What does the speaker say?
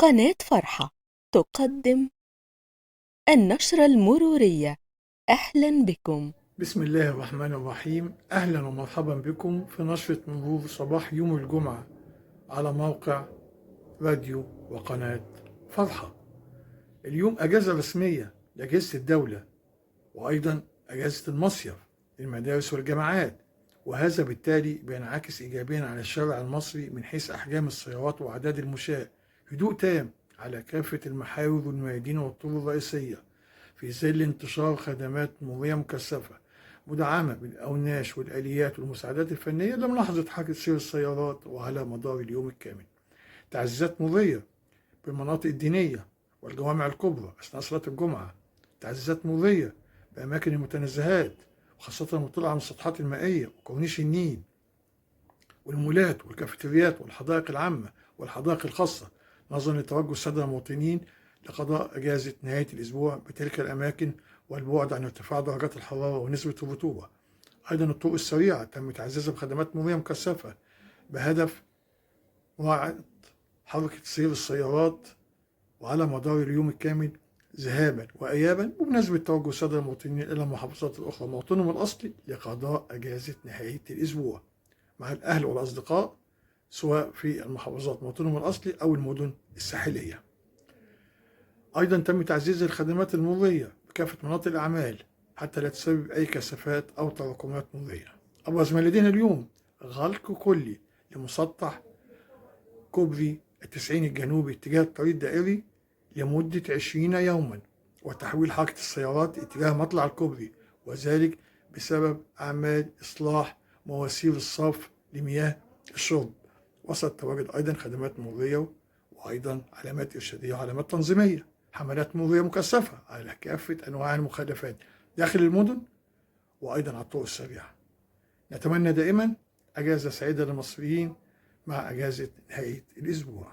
قناة فرحة تقدم النشرة المرورية. أهلا بكم. بسم الله الرحمن الرحيم. أهلا ومرحبا بكم في نشرة مرور صباح يوم الجمعة على موقع راديو وقناة فرحة. اليوم أجازة رسمية لأجازة الدولة، وأيضا أجازة المصيف للمدارس والجامعات، وهذا بالتالي بينعكس إيجابيا على الشارع المصري من حيث أحجام السيارات وأعداد المشاة. هدوء تام على كافة المحاور والميادين والطرق الرئيسية في ظل انتشار خدمات مرورية مكثفة مدعمة بالأوناش والآليات والمساعدات الفنية لملاحظة حركة سير السيارات وعلى مدار اليوم الكامل. تعزيزات مرورية بالمناطق الدينية والجوامع الكبرى أثناء صلاة الجمعة. تعزيزات مرورية بأماكن المتنزهات، وخاصة المطلة على المسطحات المائية وكورنيش النيل والمولات والكافيتريات والحدائق العامة والحدائق الخاصة، نظرا لتوجه السادة المواطنين لقضاء أجازة نهاية الأسبوع بتلك الأماكن والبعد عن ارتفاع درجات الحرارة ونسبة الرطوبة. أيضا الطرق السريعة تم تعزيزها بخدمات مرورية مكثفة بهدف مراعاة حركة سير السيارات وعلى مدار اليوم الكامل ذهابا وإيابا، بمناسبة توجه السادة المواطنين إلى المحافظات الأخرى موطنهم الأصلي لقضاء أجازة نهاية الأسبوع مع الأهل والأصدقاء، سواء في المحافظات موطنهم الأصلي أو المدن الساحلية. أيضا تم تعزيز الخدمات المرورية بكافة مناطق الأعمال حتى لا تسبب أي كثافات أو تراكمات مرورية. أبرز ما لدينا اليوم غلق كلي لمسطح كوبري التسعين الجنوبي اتجاه الطريق الدائري لمدة 20 يوما، وتحويل حركة السيارات اتجاه مطلع الكوبري، وذلك بسبب أعمال إصلاح مواسير الصرف لمياه الشرب. وسط تواجد أيضا خدمات مرورية وأيضا علامات إرشادية وعلامات تنظيمية، حملات مرورية مكثفة على كافة أنواع المخالفات داخل المدن وأيضا على الطرق السريعة. نتمنى دائما أجازة سعيدة للمصريين مع أجازة نهاية الأسبوع.